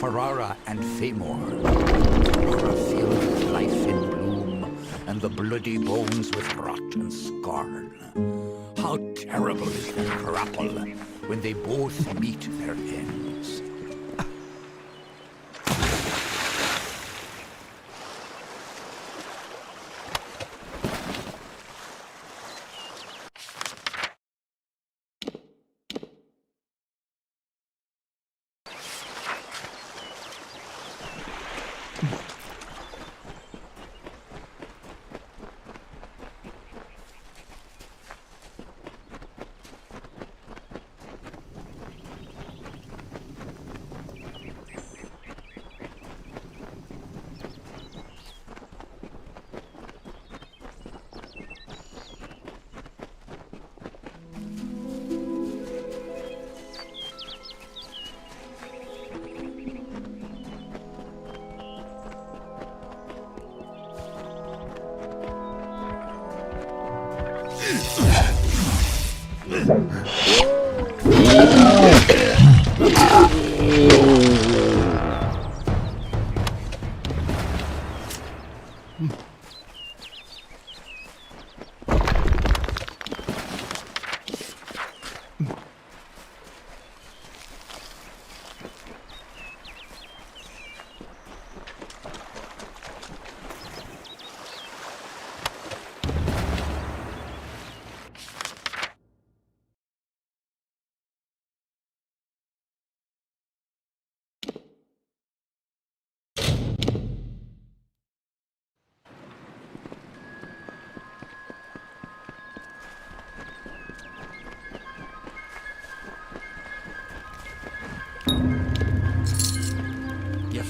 Ferrara and Famor. Ferrara filled with life in bloom, and the bloody bones with rot and scarn. How terrible is their grapple when they both meet their ends.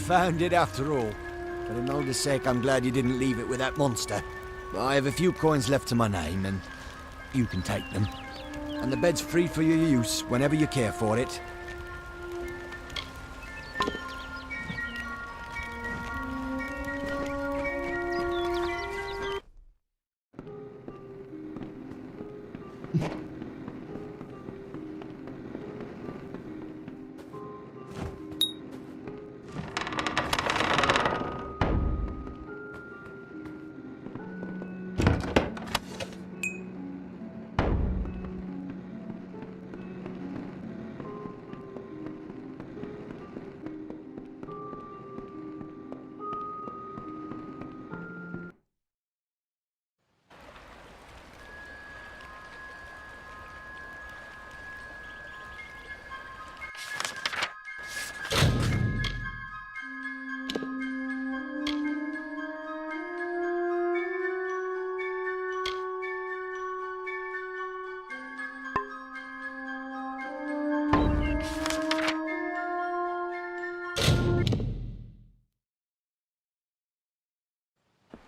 Found it after all. For Imelda's sake, I'm glad you didn't leave it with that monster. I have a few coins left to my name, and you can take them. And the bed's free for your use whenever you care for it.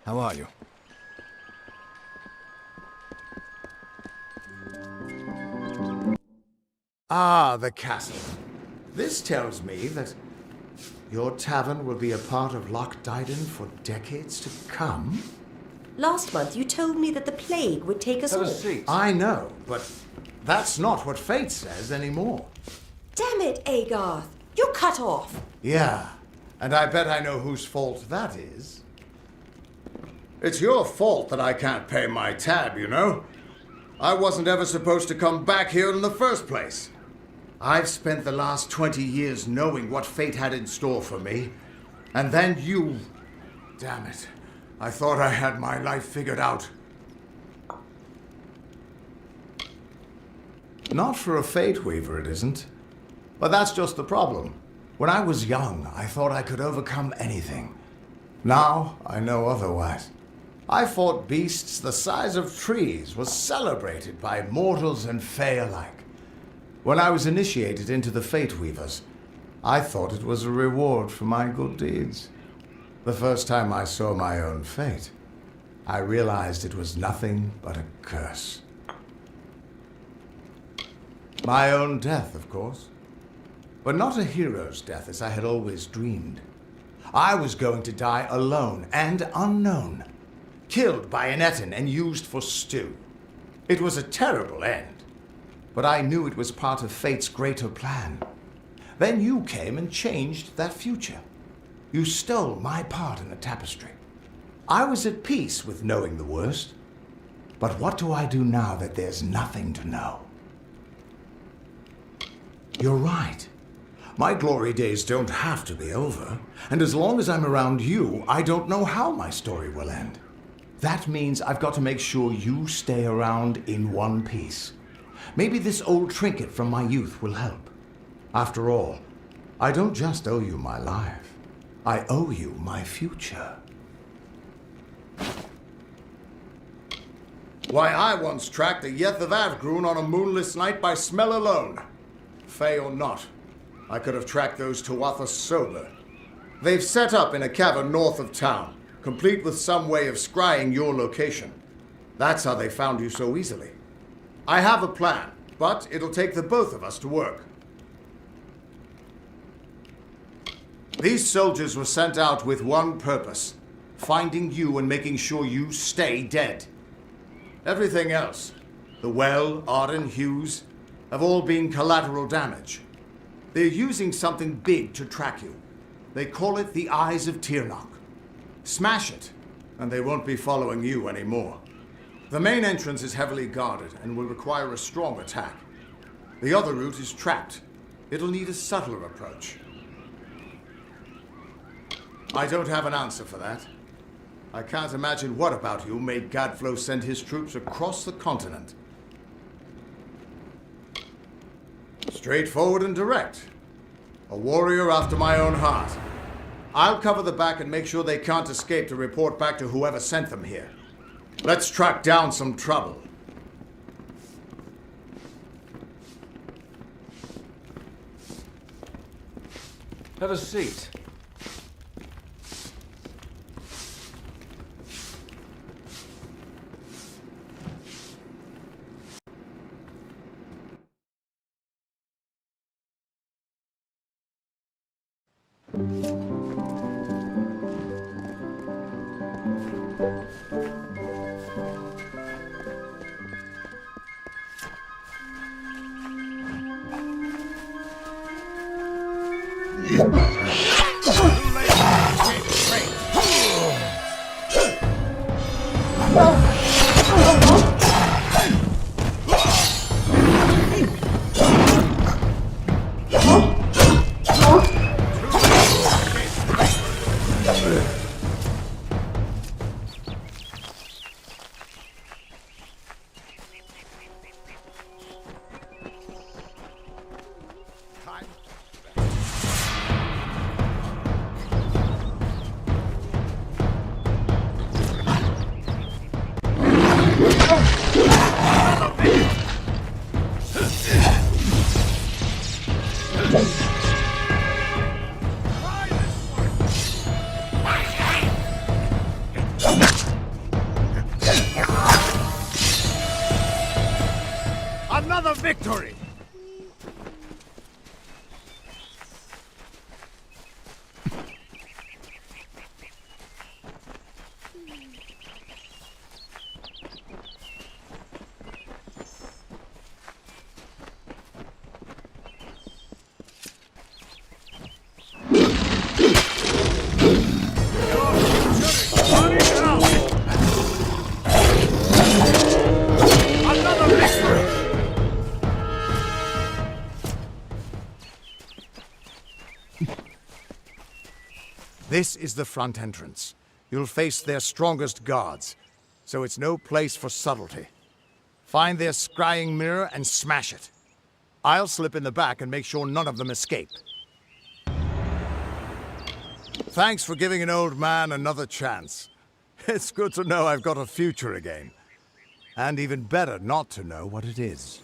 How are you? Ah, the castle. This tells me that your tavern will be a part of Loch Dyden for decades to come. Last month you told me that the plague would take us all. I know, but that's not what fate says anymore. Damn it, Agarth. You're cut off. Yeah, and I bet I know whose fault that is. It's your fault that I can't pay my tab, you know. I wasn't ever supposed to come back here in the first place. I've spent the last 20 years knowing what fate had in store for me. And then you... Damn it. I thought I had my life figured out. Not for a fate weaver, it isn't. But that's just the problem. When I was young, I thought I could overcome anything. Now, I know otherwise. I fought beasts the size of trees, was celebrated by mortals and fae alike. When I was initiated into the Fate Weavers, I thought it was a reward for my good deeds. The first time I saw my own fate, I realized it was nothing but a curse. My own death, of course. But not a hero's death as I had always dreamed. I was going to die alone and unknown. Killed by an Etin and used for stew. It was a terrible end, but I knew it was part of fate's greater plan. Then you came and changed that future. You stole my part in the tapestry. I was at peace with knowing the worst. But what do I do now that there's nothing to know? You're right. My glory days don't have to be over. And as long as I'm around you, I don't know how my story will end. That means I've got to make sure you stay around in one piece. Maybe this old trinket from my youth will help. After all, I don't just owe you my life. I owe you my future. Why, I once tracked a Yeth of Avgrun on a moonless night by smell alone. Fey or not, I could have tracked those Tuatha sober. They've set up in a cavern north of town, complete with some way of scrying your location. That's how they found you so easily. I have a plan, but it'll take the both of us to work. These soldiers were sent out with one purpose: finding you and making sure you stay dead. Everything else, the Well, Arden, Hughes, have all been collateral damage. They're using something big to track you. They call it the Eyes of Tirnoch. Smash it, and they won't be following you anymore. The main entrance is heavily guarded and will require a strong attack. The other route is trapped. It'll need a subtler approach. I don't have an answer for that. I can't imagine what about you made Gadflow send his troops across the continent. Straightforward and direct. A warrior after my own heart. I'll cover the back and make sure they can't escape to report back to whoever sent them here. Let's track down some trouble. Have a seat. Another victory! This is the front entrance. You'll face their strongest guards, so it's no place for subtlety. Find their scrying mirror and smash it. I'll slip in the back and make sure none of them escape. Thanks for giving an old man another chance. It's good to know I've got a future again. And even better not to know what it is.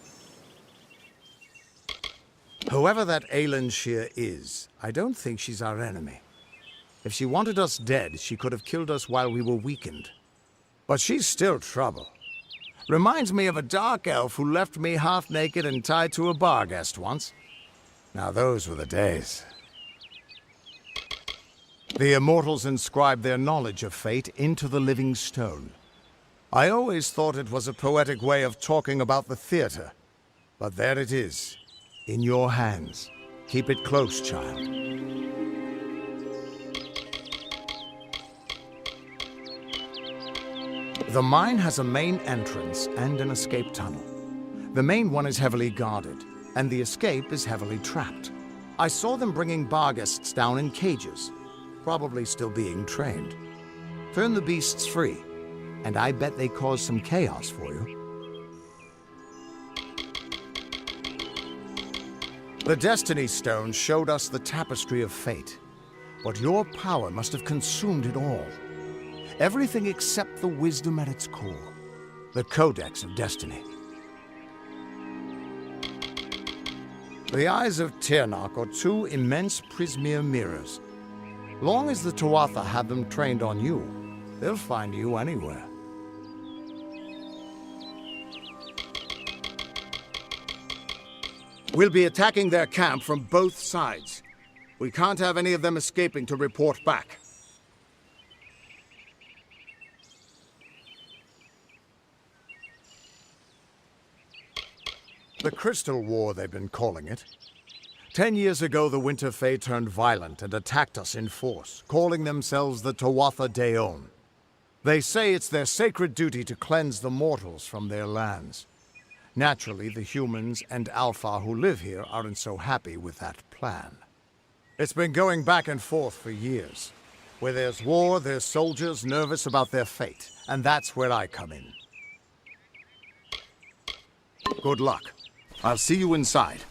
Whoever that Aelin Shear is, I don't think she's our enemy. If she wanted us dead, she could have killed us while we were weakened. But she's still trouble. Reminds me of a dark elf who left me half naked and tied to a bar guest once. Now those were the days. The immortals inscribed their knowledge of fate into the living stone. I always thought it was a poetic way of talking about the theater. But there it is, in your hands. Keep it close, child. The mine has a main entrance and an escape tunnel. The main one is heavily guarded, and the escape is heavily trapped. I saw them bringing barghests down in cages, probably still being trained. Turn the beasts free, and I bet they cause some chaos for you. The Destiny Stone showed us the tapestry of fate, but your power must have consumed it all. Everything except the wisdom at its core, the Codex of Destiny. The eyes of Tirnoch are two immense prismere mirrors. Long as the Tuatha have them trained on you, they'll find you anywhere. We'll be attacking their camp from both sides. We can't have any of them escaping to report back. The Crystal War, they've been calling it. 10 years ago, the Winter Fae turned violent and attacked us in force, calling themselves the Tuatha Daon. They say it's their sacred duty to cleanse the mortals from their lands. Naturally, the humans and Alpha who live here aren't so happy with that plan. It's been going back and forth for years. Where there's war, there's soldiers nervous about their fate, and that's where I come in. Good luck. I'll see you inside.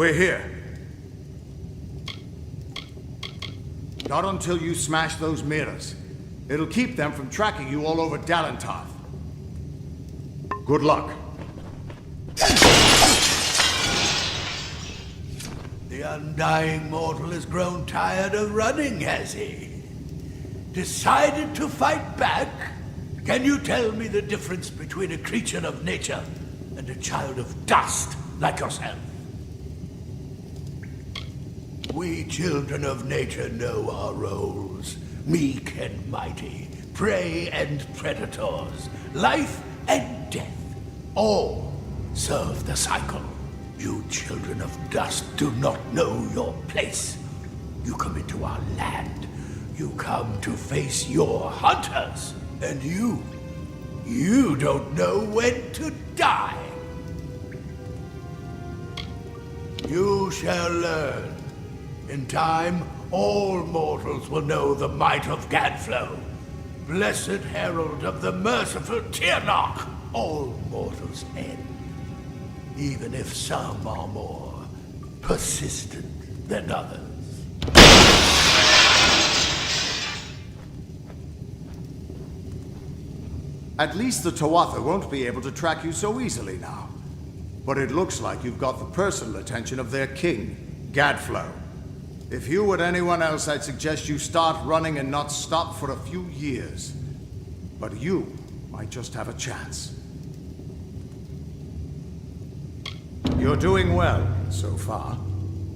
We're here. Not until you smash those mirrors. It'll keep them from tracking you all over Dalentarth. Good luck. The undying mortal has grown tired of running, has he? Decided to fight back? Can you tell me the difference between a creature of nature and a child of dust like yourself? We children of nature know our roles. Meek and mighty, prey and predators, life and death. All serve the cycle. You children of dust do not know your place. You come into our land. You come to face your hunters. And you don't know when to die. You shall learn. In time, all mortals will know the might of Gadflow. Blessed herald of the merciful Tyrnok. All mortals end, even if some are more persistent than others. At least the Tuatha won't be able to track you so easily now. But it looks like you've got the personal attention of their king, Gadflow. If you were anyone else, I'd suggest you start running and not stop for a few years. But you might just have a chance. You're doing well, so far.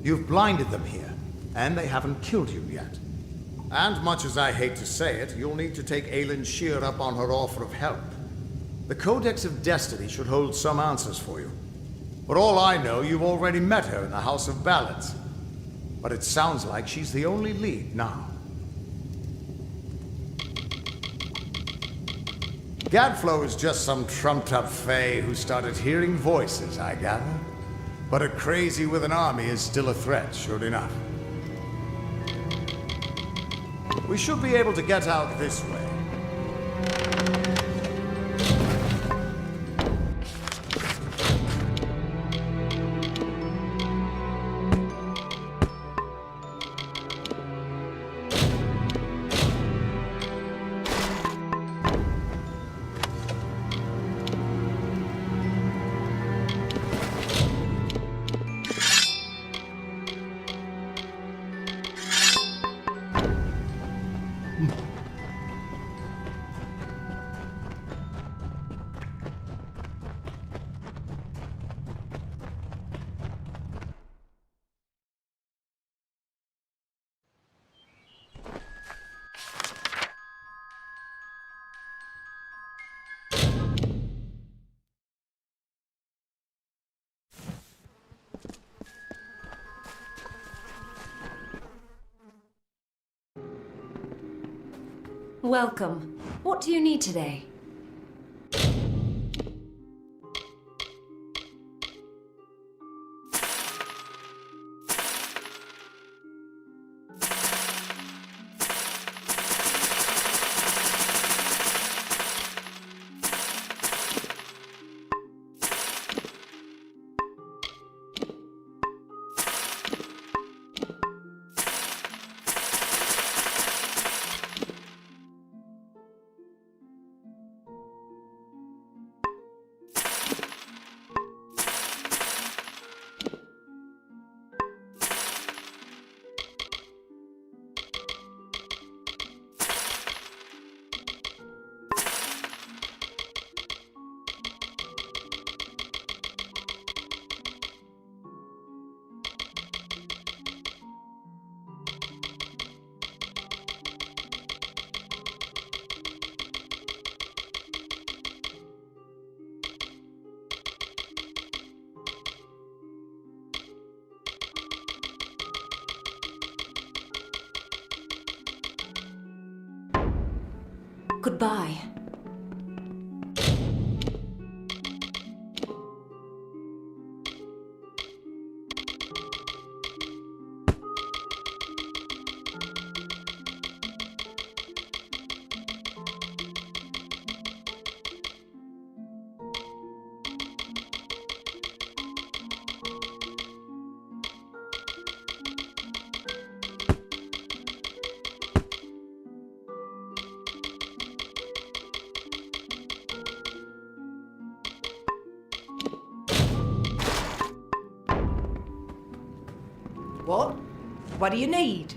You've blinded them here, and they haven't killed you yet. And much as I hate to say it, you'll need to take Aelin Shear up on her offer of help. The Codex of Destiny should hold some answers for you. For all I know, you've already met her in the House of Ballads. But it sounds like she's the only lead now. Gadflow is just some trumped-up fae who started hearing voices, I gather. But a crazy with an army is still a threat, sure enough. We should be able to get out this way. Welcome. What do you need today? Goodbye. What? What do you need?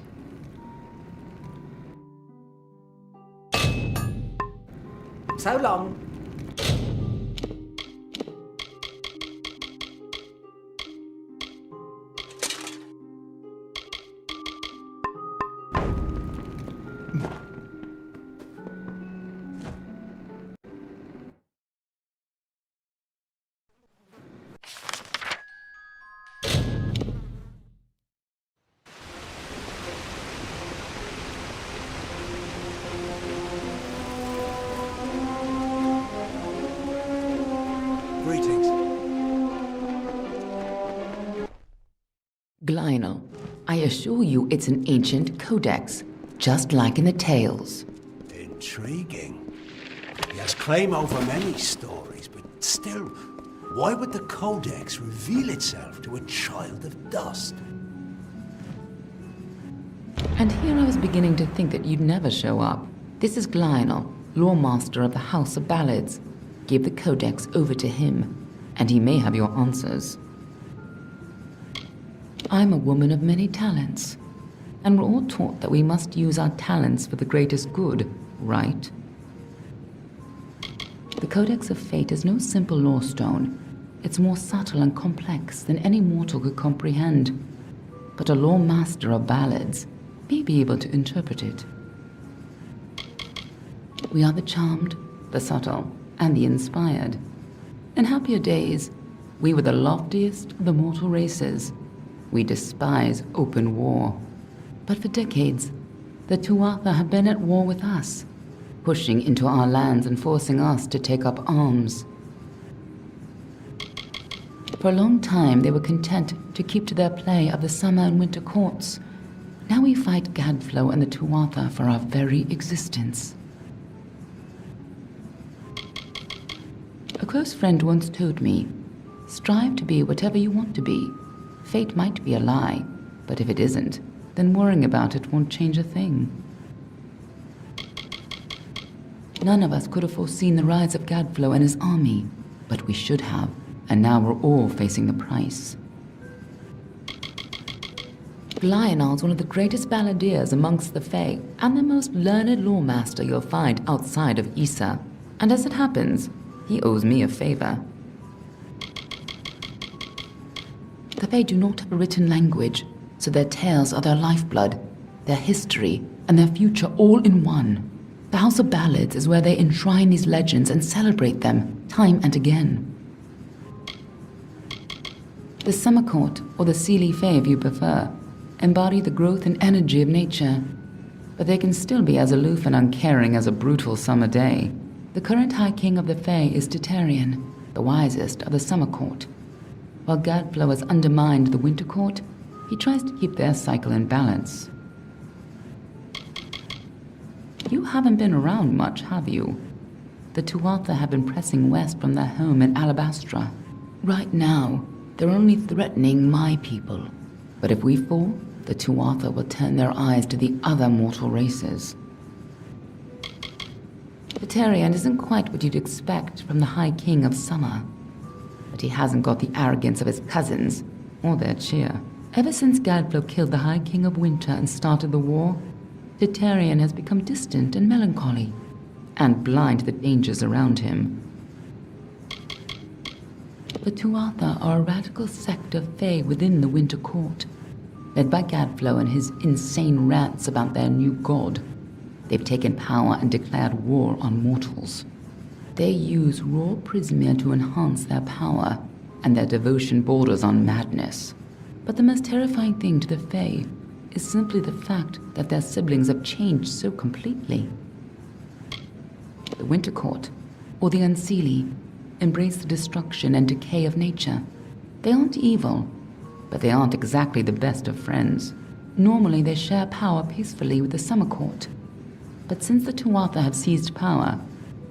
So long. Lionel, I assure you it's an ancient codex, just like in the tales. Intriguing. He has claim over many stories, but still, why would the codex reveal itself to a child of dust? And here I was beginning to think that you'd never show up. This is Lionel, lore master of the House of Ballads. Give the codex over to him, and he may have your answers. I'm a woman of many talents, and we're all taught that we must use our talents for the greatest good, right? The Codex of Fate is no simple lore stone. It's more subtle and complex than any mortal could comprehend. But a lore master of ballads may be able to interpret it. We are the charmed, the subtle, and the inspired. In happier days, we were the loftiest of the mortal races. We despise open war. But for decades, the Tuatha have been at war with us, pushing into our lands and forcing us to take up arms. For a long time, they were content to keep to their play of the summer and winter courts. Now we fight Gadflow and the Tuatha for our very existence. A close friend once told me, strive to be whatever you want to be. Fate might be a lie, but if it isn't, then worrying about it won't change a thing. None of us could have foreseen the rise of Gadflow and his army, but we should have, and now we're all facing the price. Lionel's one of the greatest balladeers amongst the Fae, and the most learned lore master you'll find outside of Issa. And as it happens, he owes me a favor. The Fae do not have a written language, so their tales are their lifeblood, their history, and their future all in one. The House of Ballads is where they enshrine these legends and celebrate them, time and again. The Summer Court, or the Seelie Fae if you prefer, embody the growth and energy of nature, but they can still be as aloof and uncaring as a brutal summer day. The current High King of the Fae is Titarian, the wisest of the Summer Court. While Gadflow has undermined the Winter Court, he tries to keep their cycle in balance. You haven't been around much, have you? The Tuatha have been pressing west from their home in Alabastra. Right now, they're only threatening my people. But if we fall, the Tuatha will turn their eyes to the other mortal races. Titarian isn't quite what you'd expect from the High King of Summer. But he hasn't got the arrogance of his cousins, or their cheer. Ever since Gadflow killed the High King of Winter and started the war, Titarian has become distant and melancholy, and blind to the dangers around him. The Tuatha are a radical sect of Fae within the Winter Court, led by Gadflow and his insane rants about their new god. They've taken power and declared war on mortals. They use raw prismia to enhance their power, and their devotion borders on madness. But the most terrifying thing to the Fae is simply the fact that their siblings have changed so completely. The Winter Court, or the Unseelie, embrace the destruction and decay of nature. They aren't evil, but they aren't exactly the best of friends. Normally they share power peacefully with the Summer Court. But since the Tuatha have seized power,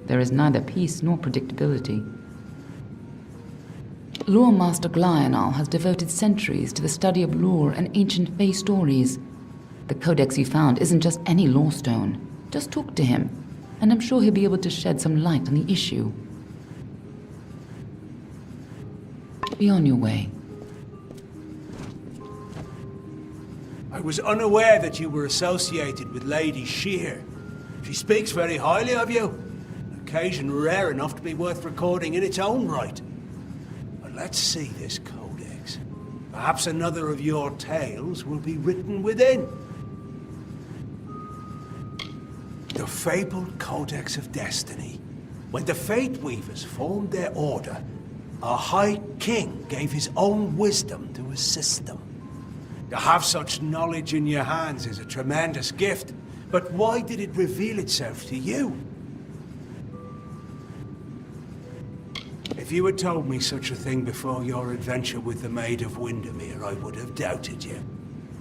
there is neither peace nor predictability. Lore Master Lionel has devoted centuries to the study of lore and ancient Fae stories. The codex you found isn't just any lore stone. Just talk to him, and I'm sure he'll be able to shed some light on the issue. Be on your way. I was unaware that you were associated with Lady Shear. She speaks very highly of you. An occasion rare enough to be worth recording in its own right. But let's see this codex. Perhaps another of your tales will be written within. The fabled Codex of Destiny. When the Fate Weavers formed their order, our High King gave his own wisdom to assist them. To have such knowledge in your hands is a tremendous gift, but why did it reveal itself to you? If If you had told me such a thing before your adventure with the Maid of Windermere, I would have doubted you.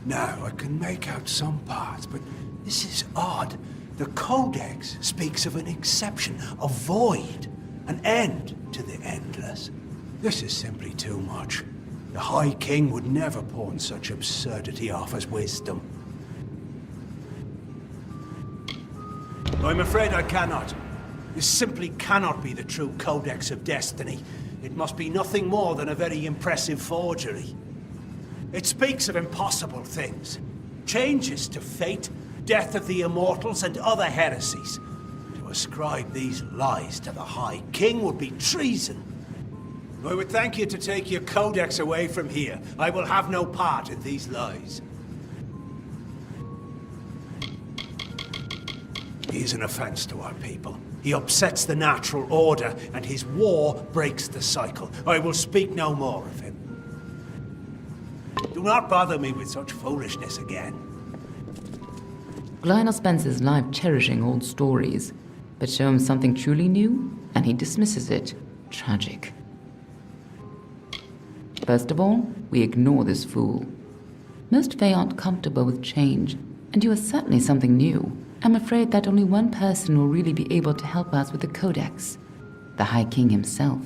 Now, I can make out some parts, but this is odd. The Codex speaks of an exception, a void, an end to the endless. This is simply too much. The High King would never pawn such absurdity off as wisdom. I'm afraid I cannot. This simply cannot be the true Codex of Destiny. It must be nothing more than a very impressive forgery. It speaks of impossible things. Changes to fate, death of the immortals, and other heresies. To ascribe these lies to the High King would be treason. I would thank you to take your Codex away from here. I will have no part in these lies. He is an offense to our people. He upsets the natural order, and his war breaks the cycle. I will speak no more of him. Do not bother me with such foolishness again. Lionel spends his life cherishing old stories, but show him something truly new, and he dismisses it. Tragic. First of all, we ignore this fool. Most Fae aren't comfortable with change, and you are certainly something new. I'm afraid that only one person will really be able to help us with the Codex. The High King himself.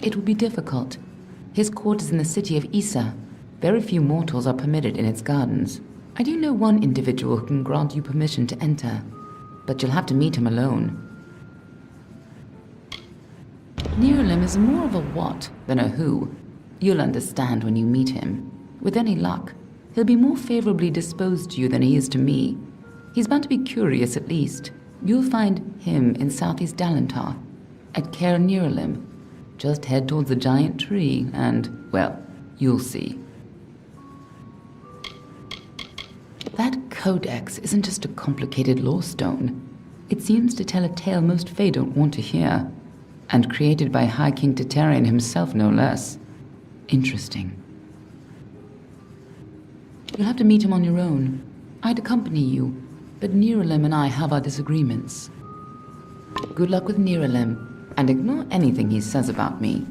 It will be difficult. His court is in the city of Issa. Very few mortals are permitted in its gardens. I do know one individual who can grant you permission to enter, but you'll have to meet him alone. Neuralem is more of a what than a who. You'll understand when you meet him. With any luck, he'll be more favorably disposed to you than he is to me. He's bound to be curious at least. You'll find him in southeast Dalentar, at Caer Neuralem. Just head towards the giant tree and, well, you'll see. That Codex isn't just a complicated lore stone. It seems to tell a tale most Fae don't want to hear, and created by High King Tatarian himself, no less. Interesting. You'll have to meet him on your own. I'd accompany you, but Neuralem and I have our disagreements. Good luck with Neuralem, and ignore anything he says about me.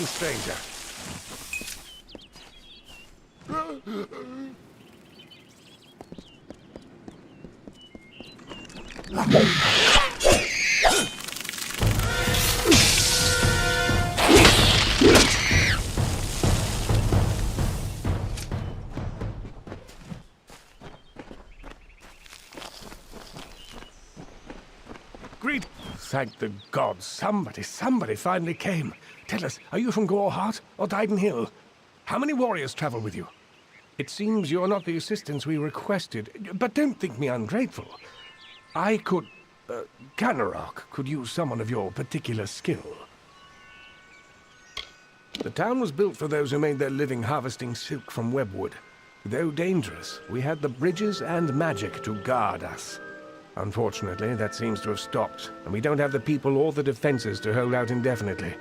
Greetings, stranger. Thank the gods. Somebody finally came. Tell us, are you from Gorehart or Dyden Hill? How many warriors travel with you? It seems you're not the assistance we requested, but don't think me ungrateful. I could... Ganarok could use someone of your particular skill. The town was built for those who made their living harvesting silk from webwood. Though dangerous, we had the bridges and magic to guard us. Unfortunately, that seems to have stopped, and we don't have the people or the defenses to hold out indefinitely.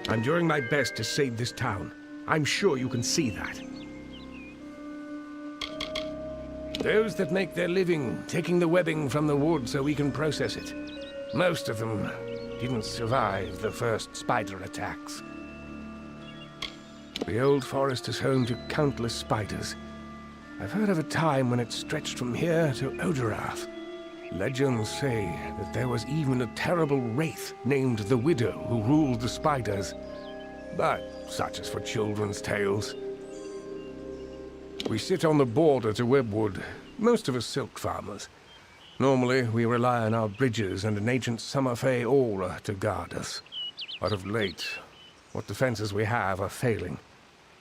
I'm doing my best to save this town. I'm sure you can see that. Those that make their living taking the webbing from the wood so we can process it. Most of them didn't survive the first spider attacks. The old forest is home to countless spiders. I've heard of a time when it stretched from here to Odorath. Legends say that there was even a terrible wraith named the Widow who ruled the spiders. But such is for children's tales. We sit on the border to Webwood, most of us silk farmers. Normally, we rely on our bridges and an ancient summer fae aura to guard us. But of late, what defenses we have are failing.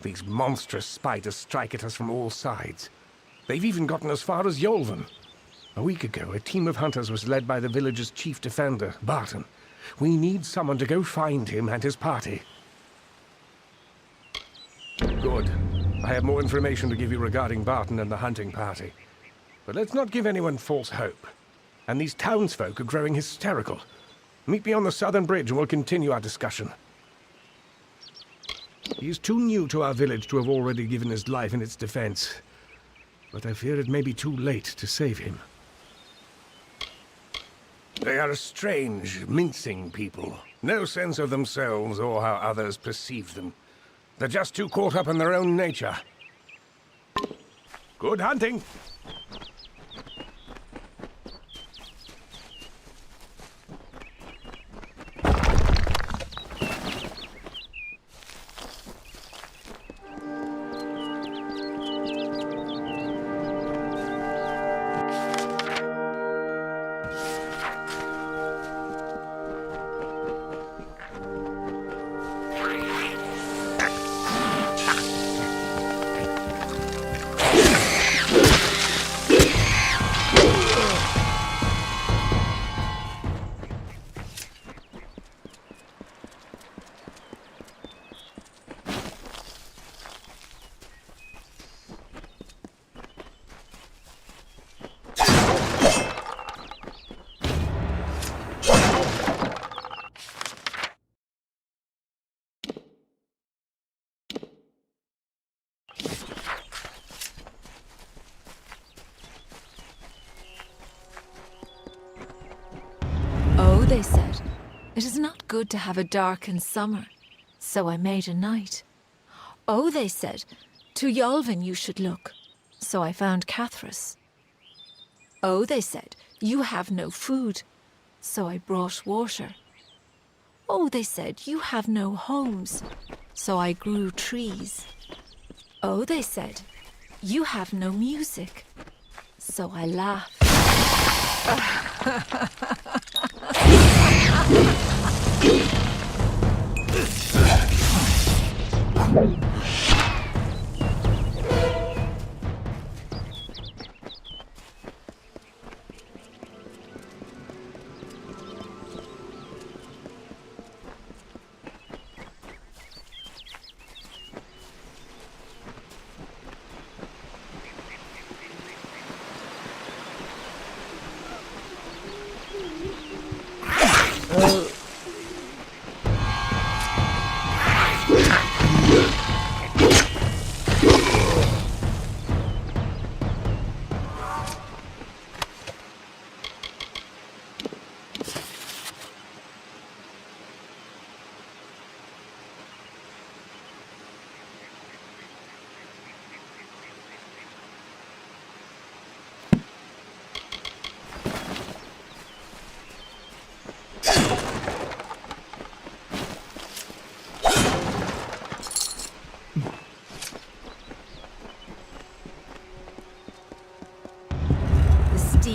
These monstrous spiders strike at us from all sides. They've even gotten as far as Yolven. A week ago, a team of hunters was led by the village's chief defender, Barton. We need someone to go find him and his party. Good. I have more information to give you regarding Barton and the hunting party. But let's not give anyone false hope. And these townsfolk are growing hysterical. Meet me on the southern bridge and we'll continue our discussion. He is too new to our village to have already given his life in its defense. But I fear it may be too late to save him. They are a strange, mincing people. No sense of themselves or how others perceive them. They're just too caught up in their own nature. Good hunting! They said, "It is not good to have a darkened summer, so I made a night." Oh, they said, "To Yolvin you should look," so I found Cathras. Oh, they said, "You have no food," so I brought water. Oh, they said, "You have no homes," so I grew trees. Oh, they said, "You have no music," so I laughed.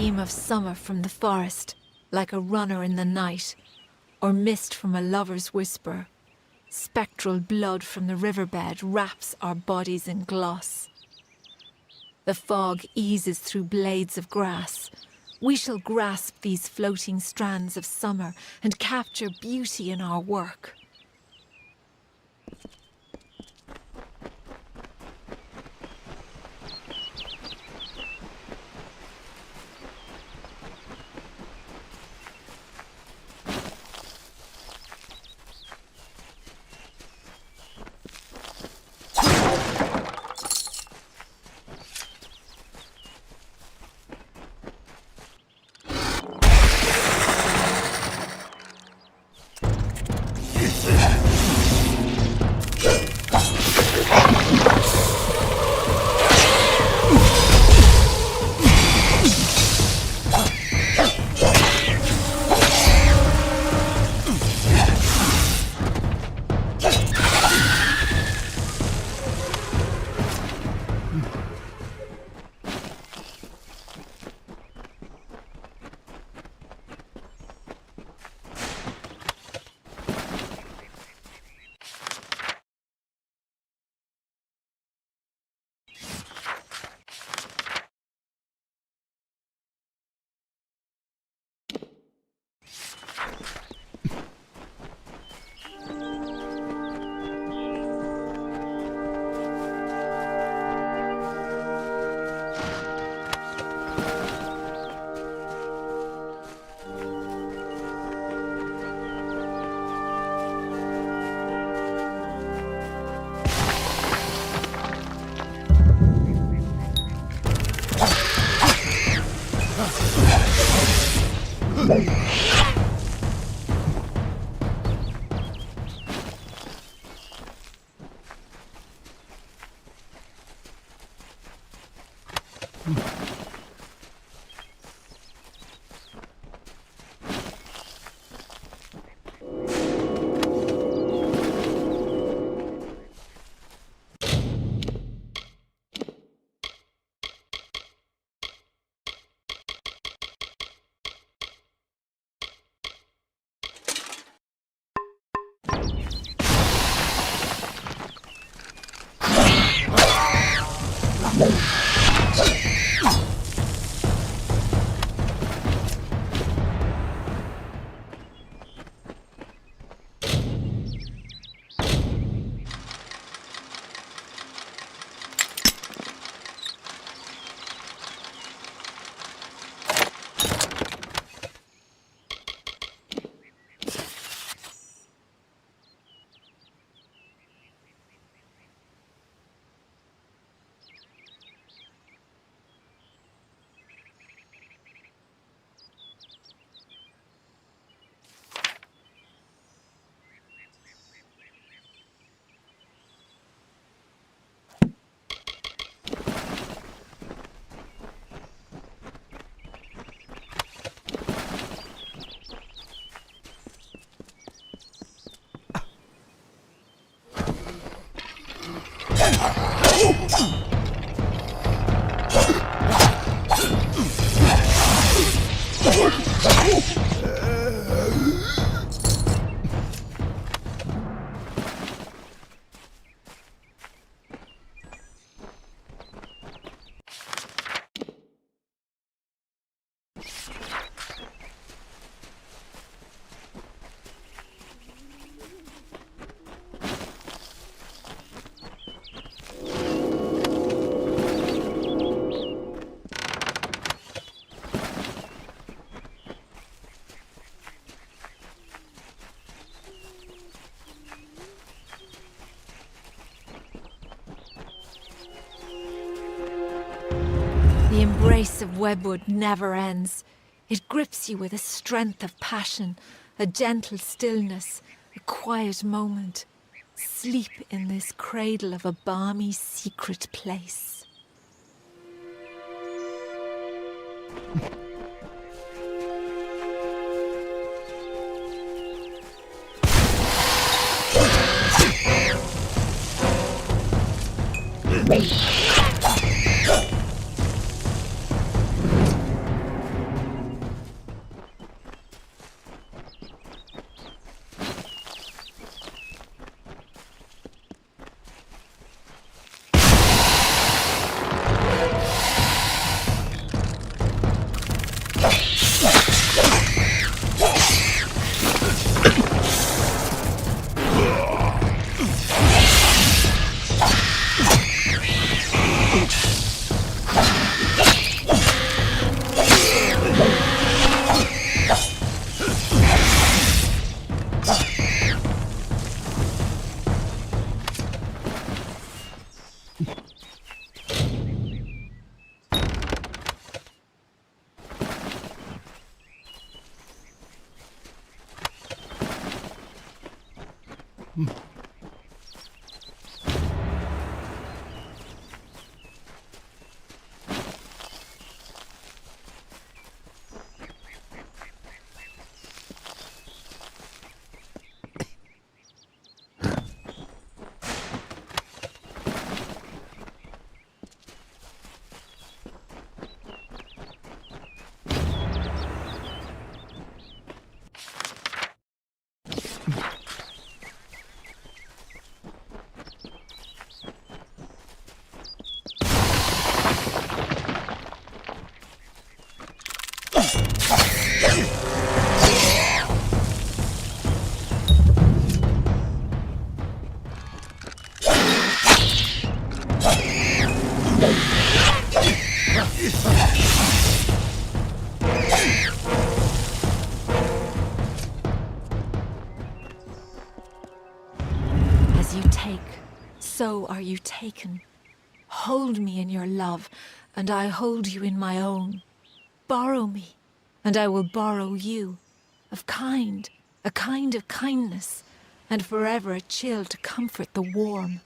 beam of summer from the forest, like a runner in the night, or mist from a lover's whisper. Spectral blood from the riverbed wraps our bodies in gloss. The fog eases through blades of grass. We shall grasp these floating strands of summer and capture beauty in our work. The embrace of webwood never ends. It grips you with a strength of passion, a gentle stillness, a quiet moment. Sleep in this cradle of a balmy, secret place. As you take, so are you taken. Hold me in your love, and I hold you in my own. Borrow me, and I will borrow you. Of kind, a kind of kindness, and forever a chill to comfort the warm.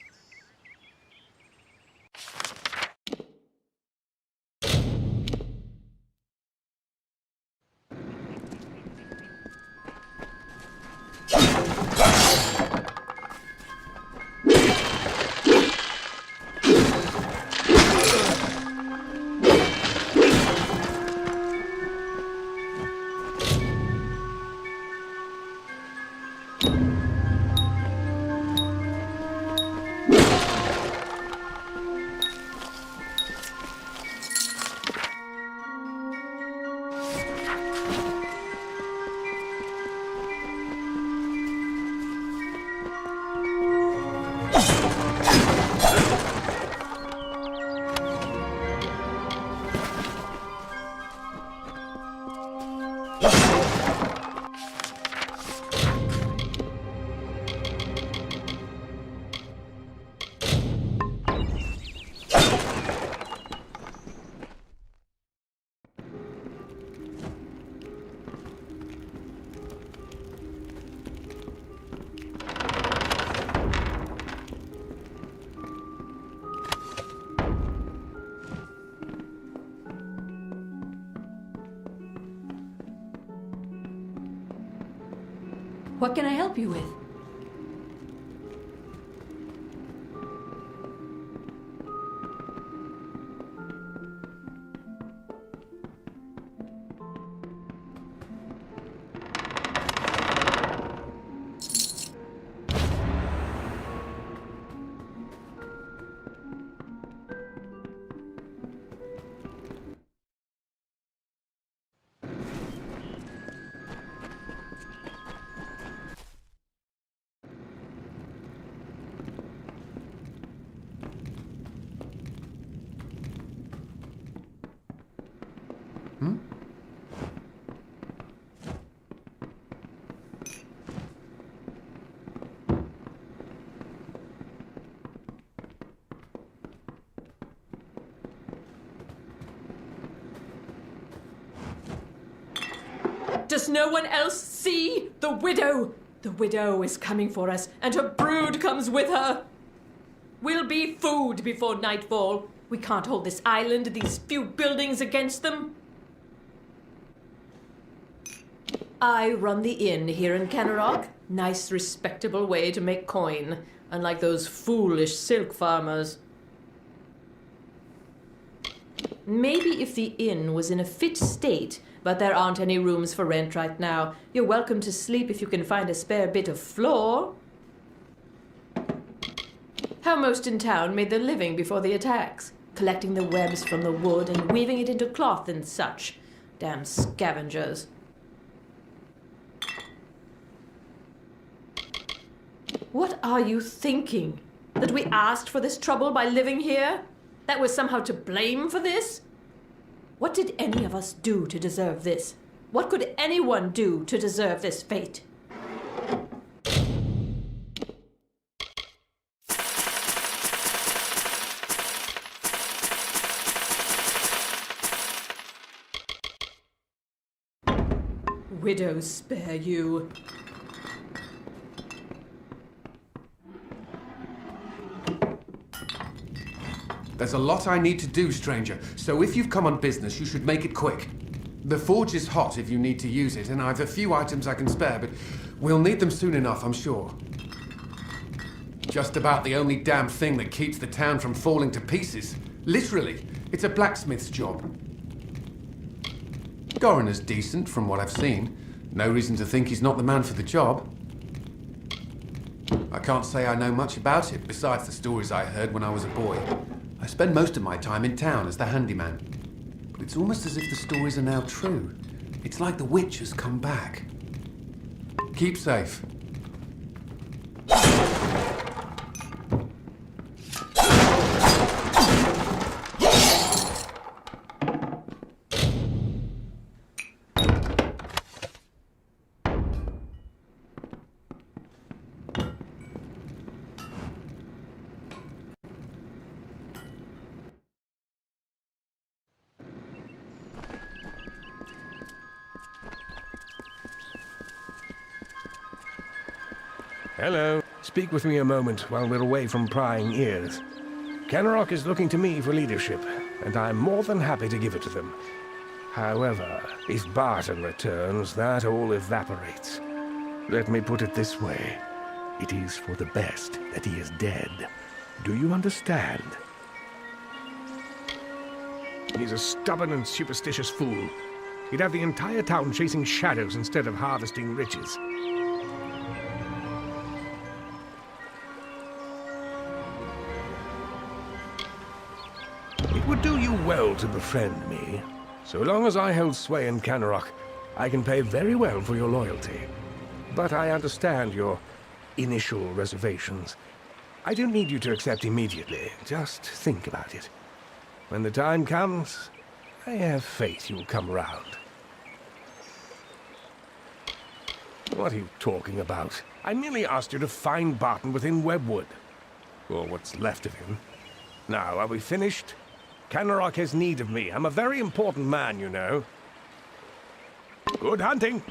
What can I help you with? Does no one else see the widow? The widow is coming for us, and her brood comes with her. We'll be food before nightfall. We can't hold this island, these few buildings against them. I run the inn here in Kennerock. Nice, respectable way to make coin, unlike those foolish silk farmers. Maybe if the inn was in a fit state, but there aren't any rooms for rent right now. You're welcome to sleep if you can find a spare bit of floor. How most in town made their living before the attacks, collecting the webs from the wood and weaving it into cloth and such. Damn scavengers. What are you thinking? That we asked for this trouble by living here? That we're somehow to blame for this? What did any of us do to deserve this? What could anyone do to deserve this fate? Widows spare you. There's a lot I need to do, stranger, so if you've come on business, you should make it quick. The forge is hot if you need to use it, and I've a few items I can spare, but we'll need them soon enough, I'm sure. Just about the only damn thing that keeps the town from falling to pieces. Literally, it's a blacksmith's job. Coroner's decent, from what I've seen. No reason to think he's not the man for the job. I can't say I know much about it, besides the stories I heard when I was a boy. I spend most of my time in town as the handyman. But it's almost as if the stories are now true. It's like the witch has come back. Keep safe. Hello. Speak with me a moment while we're away from prying ears. Kenrock is looking to me for leadership, and I'm more than happy to give it to them. However, if Barton returns, that all evaporates. Let me put it this way. It is for the best that he is dead. Do you understand? He's a stubborn and superstitious fool. He'd have the entire town chasing shadows instead of harvesting riches. It would do you well to befriend me. So long as I hold sway in Canarok, I can pay very well for your loyalty. But I understand your initial reservations. I don't need you to accept immediately. Just think about it. When the time comes, I have faith you'll come around. What are you talking about? I merely asked you to find Barton within Webwood. Or what's left of him. Now, are we finished? Canarok has need of me. I'm a very important man, you know. Good hunting!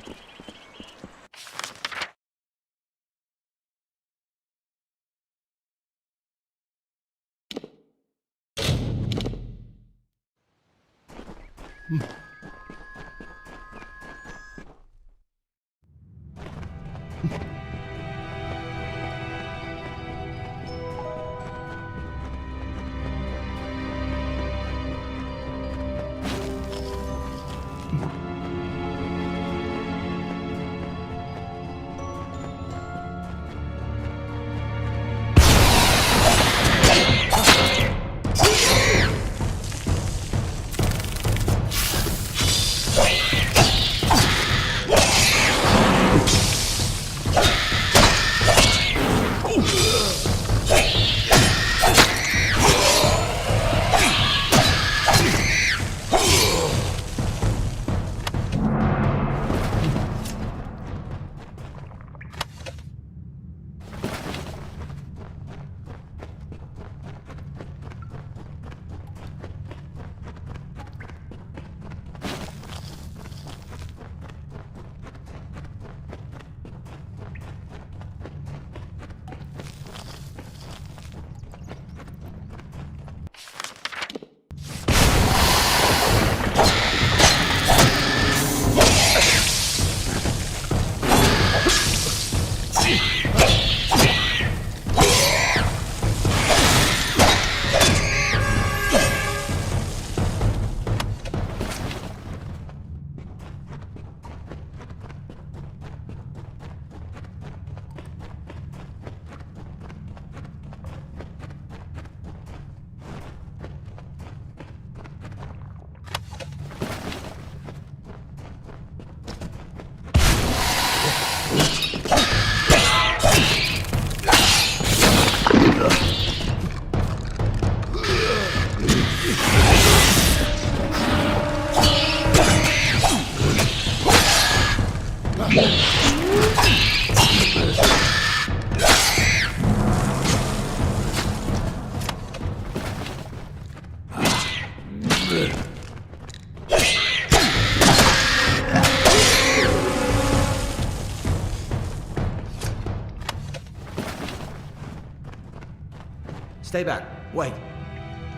Stay back. Wait.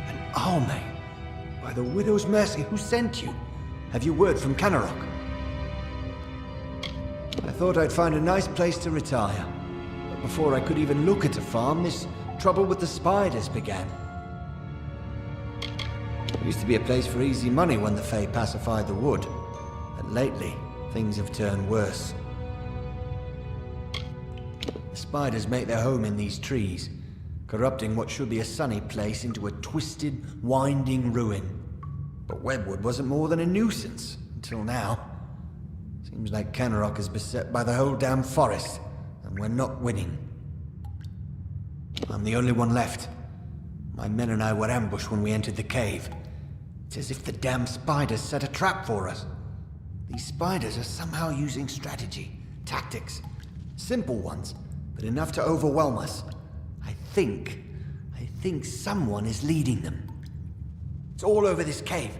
An army? By the widow's mercy, who sent you? Have you word from Canarok? I thought I'd find a nice place to retire. But before I could even look at a farm, this trouble with the spiders began. There used to be a place for easy money when the Fae pacified the wood. But lately, things have turned worse. The spiders make their home in these trees, corrupting what should be a sunny place into a twisted, winding ruin. But Webwood wasn't more than a nuisance, until now. Seems like Canarok is beset by the whole damn forest, and we're not winning. I'm the only one left. My men and I were ambushed when we entered the cave. It's as if the damn spiders set a trap for us. These spiders are somehow using strategy, tactics. Simple ones, but enough to overwhelm us. I think someone is leading them. It's all over this cave.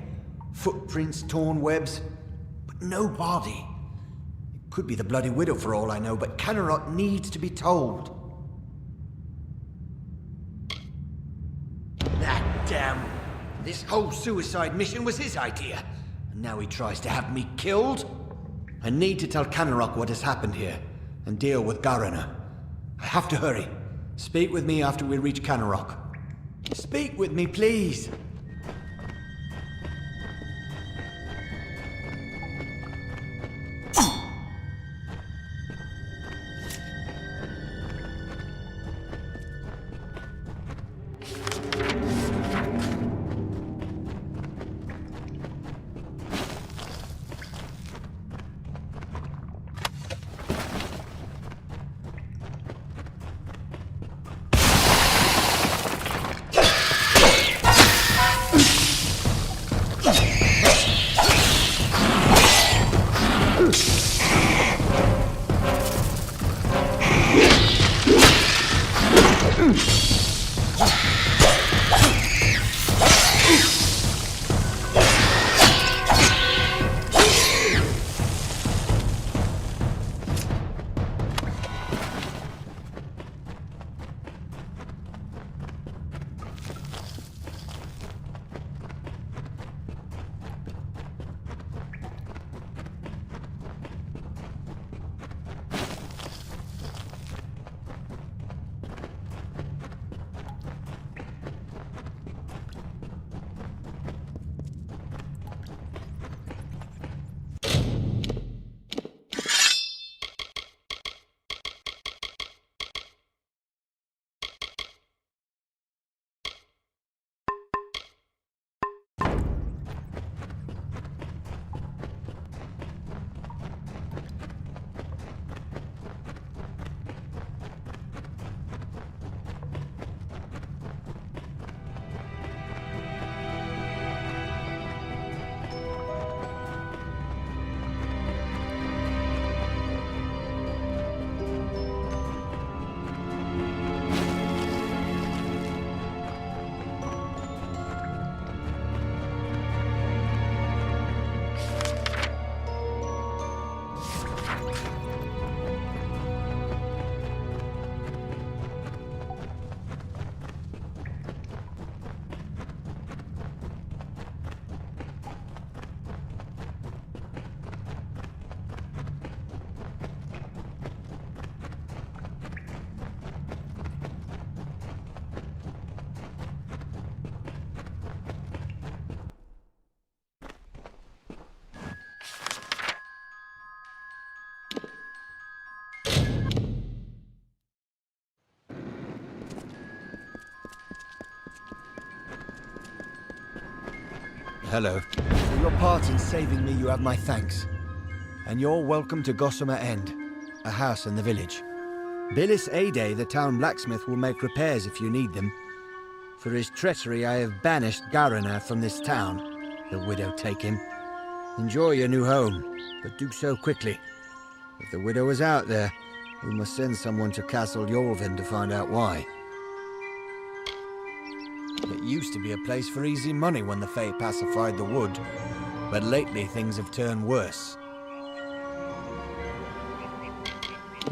Footprints, torn webs, but no body. It Could be the Bloody Widow for all I know, but Canarok needs to be told. That damn... This whole suicide mission was his idea. And now he tries to have me killed? I need to tell Canarok what has happened here, and deal with Garana. I have to hurry. Speak with me after we reach Canarok. Speak with me, please. Hello. For your part in saving me, you have my thanks. And you're welcome to Gossamer End, a house in the village. Billis Ade, the town blacksmith, will make repairs if you need them. For his treachery, I have banished Garana from this town. The widow take him. Enjoy your new home, but do so quickly. If the widow is out there, we must send someone to Castle Yorvin to find out why. It used to be a place for easy money when the Fae pacified the wood, but lately things have turned worse.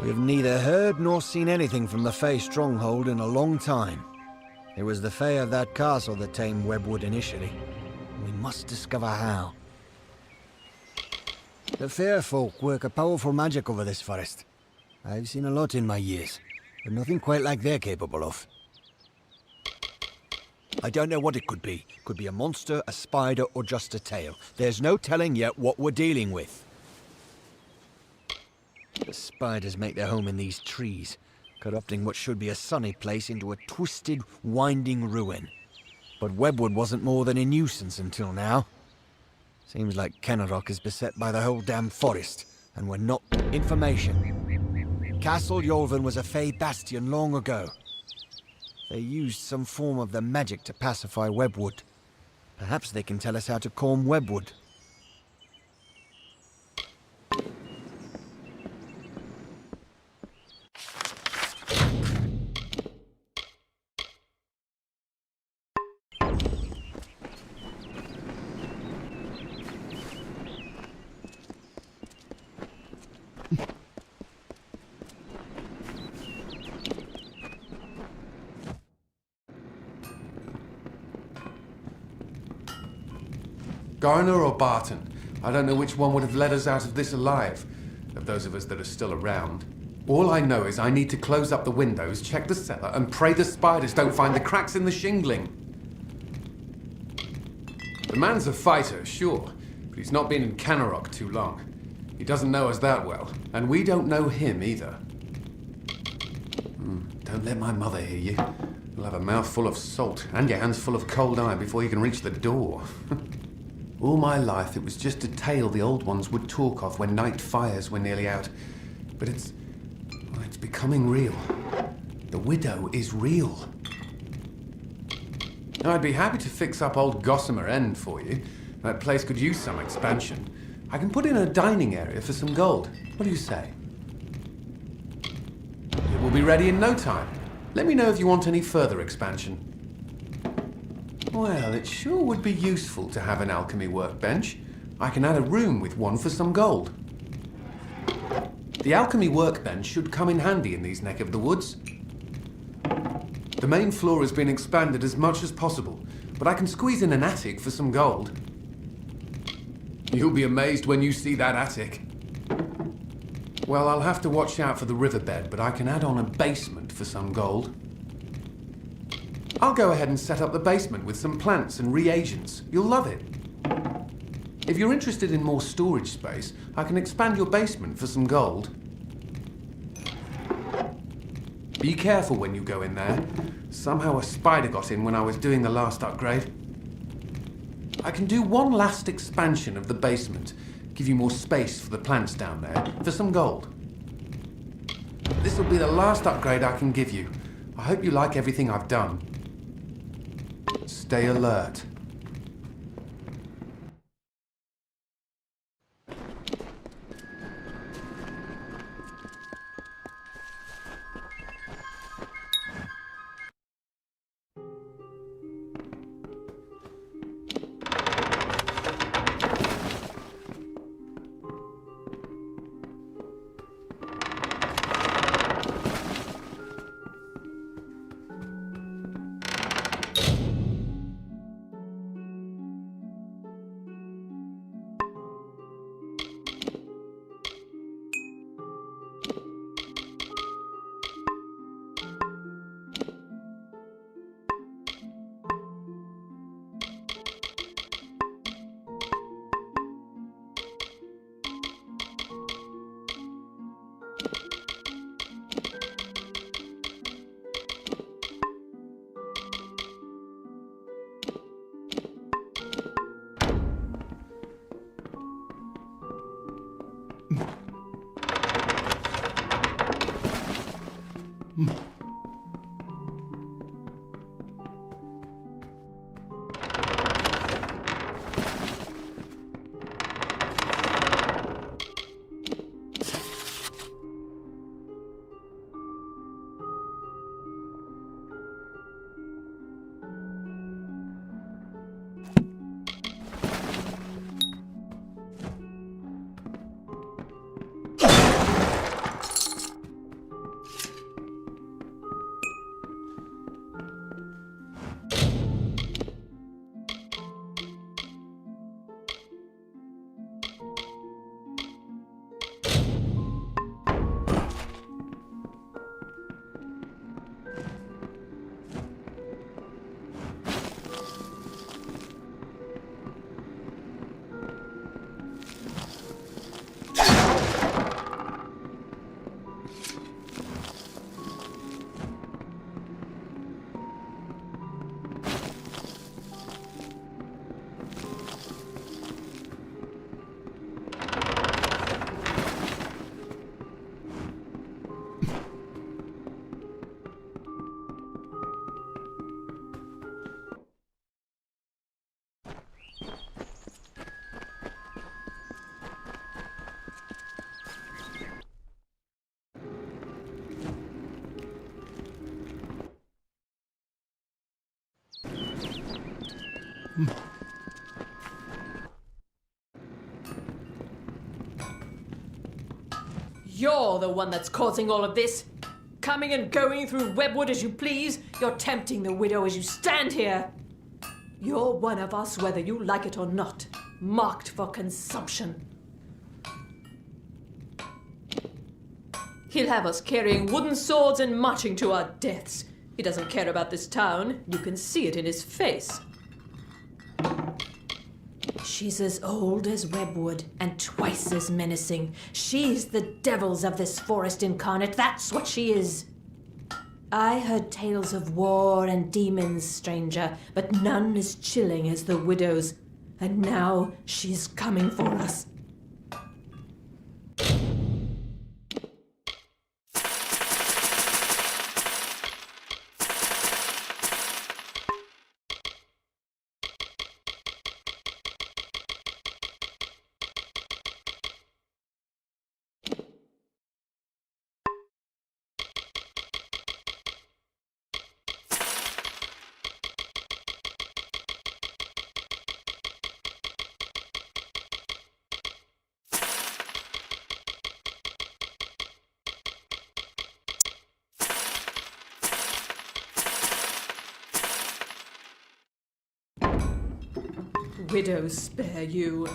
We have neither heard nor seen anything from the Fae stronghold in a long time. It was the Fae of that castle that tamed Webwood initially. We must discover how. The Fair folk work a powerful magic over this forest. I've seen a lot in my years, but nothing quite like they're capable of. I don't know what it could be. Could be a monster, a spider, or just a tail. There's no telling yet what we're dealing with. The spiders make their home in these trees, corrupting what should be a sunny place into a twisted, winding ruin. But Webwood wasn't more than a nuisance until now. Seems like Canarok is beset by the whole damn forest, and we're not... Information. Castle Yorvin was a Fae bastion long ago. They used some form of the magic to pacify Webwood. Perhaps they can tell us how to calm Webwood. Garner or Barton? I don't know which one would have led us out of this alive, of those of us that are still around. All I know is I need to close up the windows, check the cellar, and pray the spiders don't find the cracks in the shingling. The man's a fighter, sure, but he's not been in Canarok too long. He doesn't know us that well, and we don't know him either. Don't let my mother hear you. You'll have a mouth full of salt and your hands full of cold iron before you can reach the door. All my life it was just a tale the old ones would talk of when night fires were nearly out. But it's becoming real. The widow is real. I'd be happy to fix up old Gossamer End for you. That place could use some expansion. I can put in a dining area for some gold. What do you say? It will be ready in no time. Let me know if you want any further expansion. Well, it sure would be useful to have an alchemy workbench. I can add a room with one for some gold. The alchemy workbench should come in handy in these neck of the woods. The main floor has been expanded as much as possible, but I can squeeze in an attic for some gold. You'll be amazed when you see that attic. Well, I'll have to watch out for the riverbed, but I can add on a basement for some gold. I'll go ahead and set up the basement with some plants and reagents. You'll love it. If you're interested in more storage space, I can expand your basement for some gold. Be careful when you go in there. Somehow a spider got in when I was doing the last upgrade. I can do one last expansion of the basement, give you more space for the plants down there, for some gold. This will be the last upgrade I can give you. I hope you like everything I've done. Stay alert. You're the one that's causing all of this. Coming and going through Webwood as you please. You're tempting the widow as you stand here. You're one of us whether you like it or not. Marked for consumption. He'll have us carrying wooden swords and marching to our deaths. He doesn't care about this town. You can see it in his face. She's as old as Webwood and twice as menacing. She's the devils of this forest incarnate. That's what she is. I heard tales of war and demons, stranger, but none as chilling as the widow's. And now she's coming for us. Widows spare you.